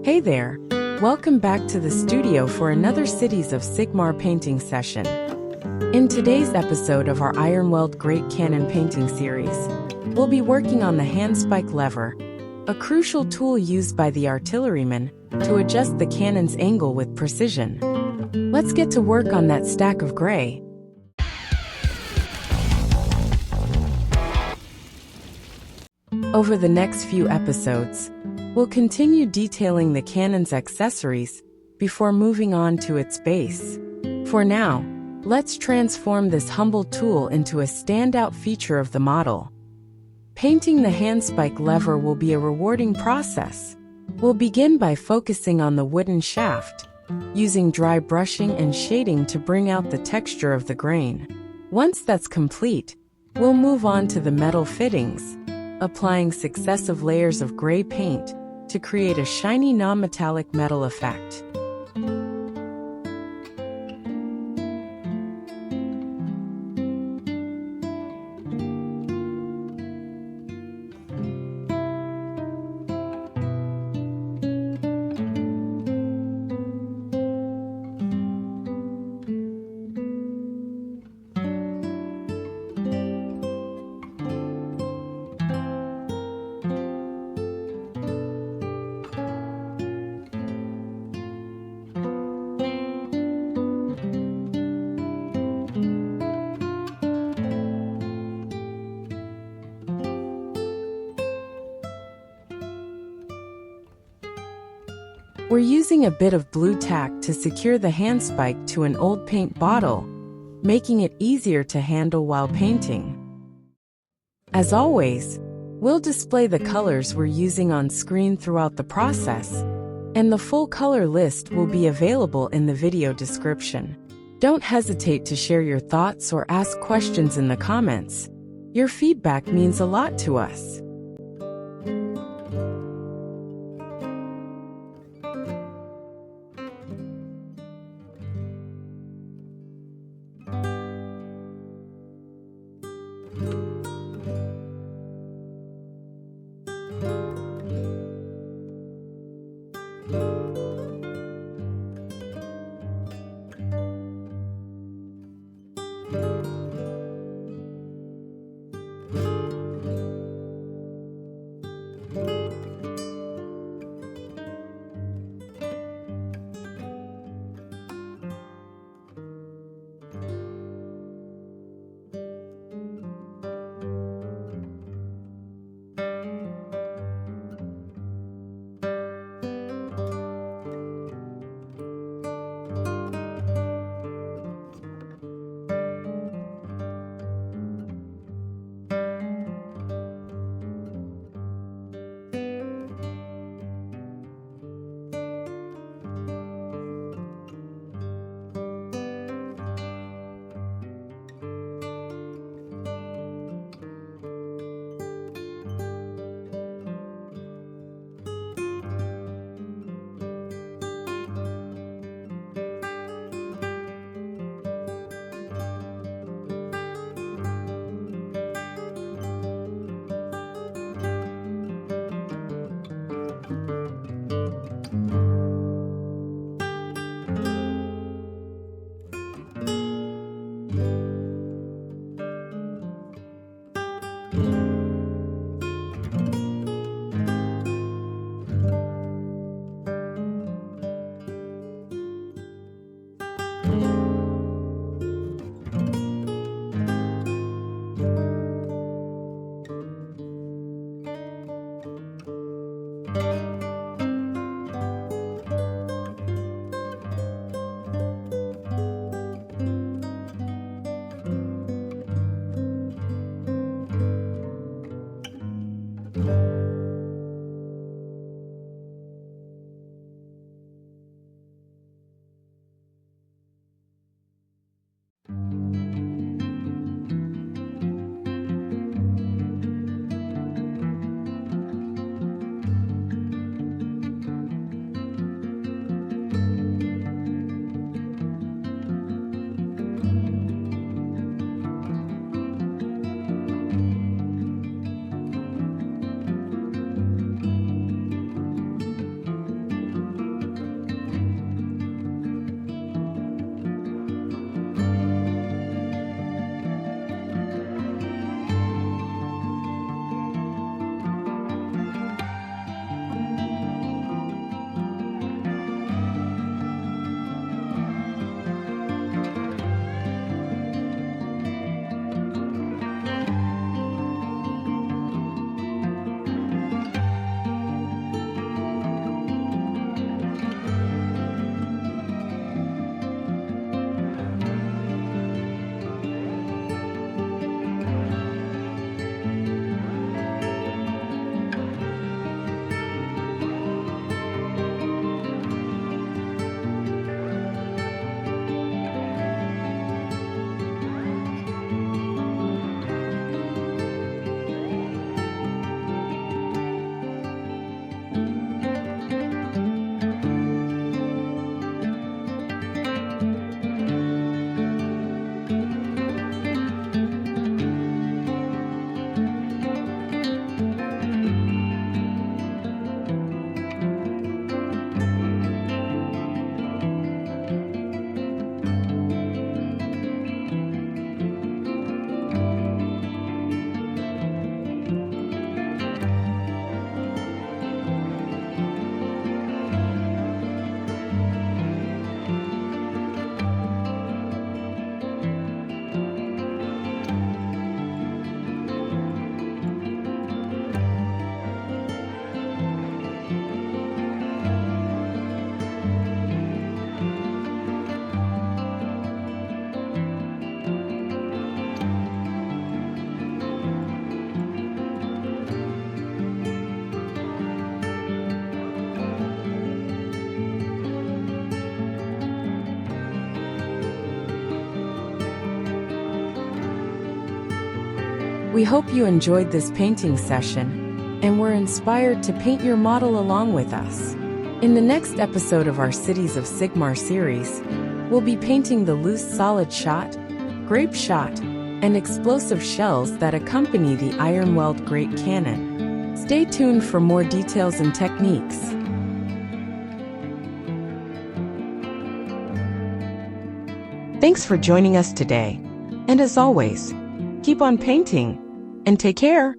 Hey there! Welcome back to the studio for another Cities of Sigmar painting session. In today's episode of our Ironweld Great Cannon painting series, we'll be working on the handspike lever, a crucial tool used by the artilleryman to adjust the cannon's angle with precision. Let's get to work on that stack of gray. Over the next few episodes, we'll continue detailing the cannon's accessories before moving on to its base. For now, let's transform this humble tool into a standout feature of the model. Painting the handspike lever will be a rewarding process. We'll begin by focusing on the wooden shaft, using dry brushing and shading to bring out the texture of the grain. Once that's complete, we'll move on to the metal fittings, applying successive layers of gray paint to create a shiny non-metallic metal effect. We're using a bit of blue tack to secure the handspike to an old paint bottle, making it easier to handle while painting. As always, we'll display the colors we're using on screen throughout the process, and the full color list will be available in the video description. Don't hesitate to share your thoughts or ask questions in the comments. Your feedback means a lot to us. We hope you enjoyed this painting session and were inspired to paint your model along with us. In the next episode of our Cities of Sigmar series, we'll be painting the loose solid shot, grape shot, and explosive shells that accompany the Ironweld Great Cannon. Stay tuned for more details and techniques. Thanks for joining us today, and as always, keep on painting, and take care!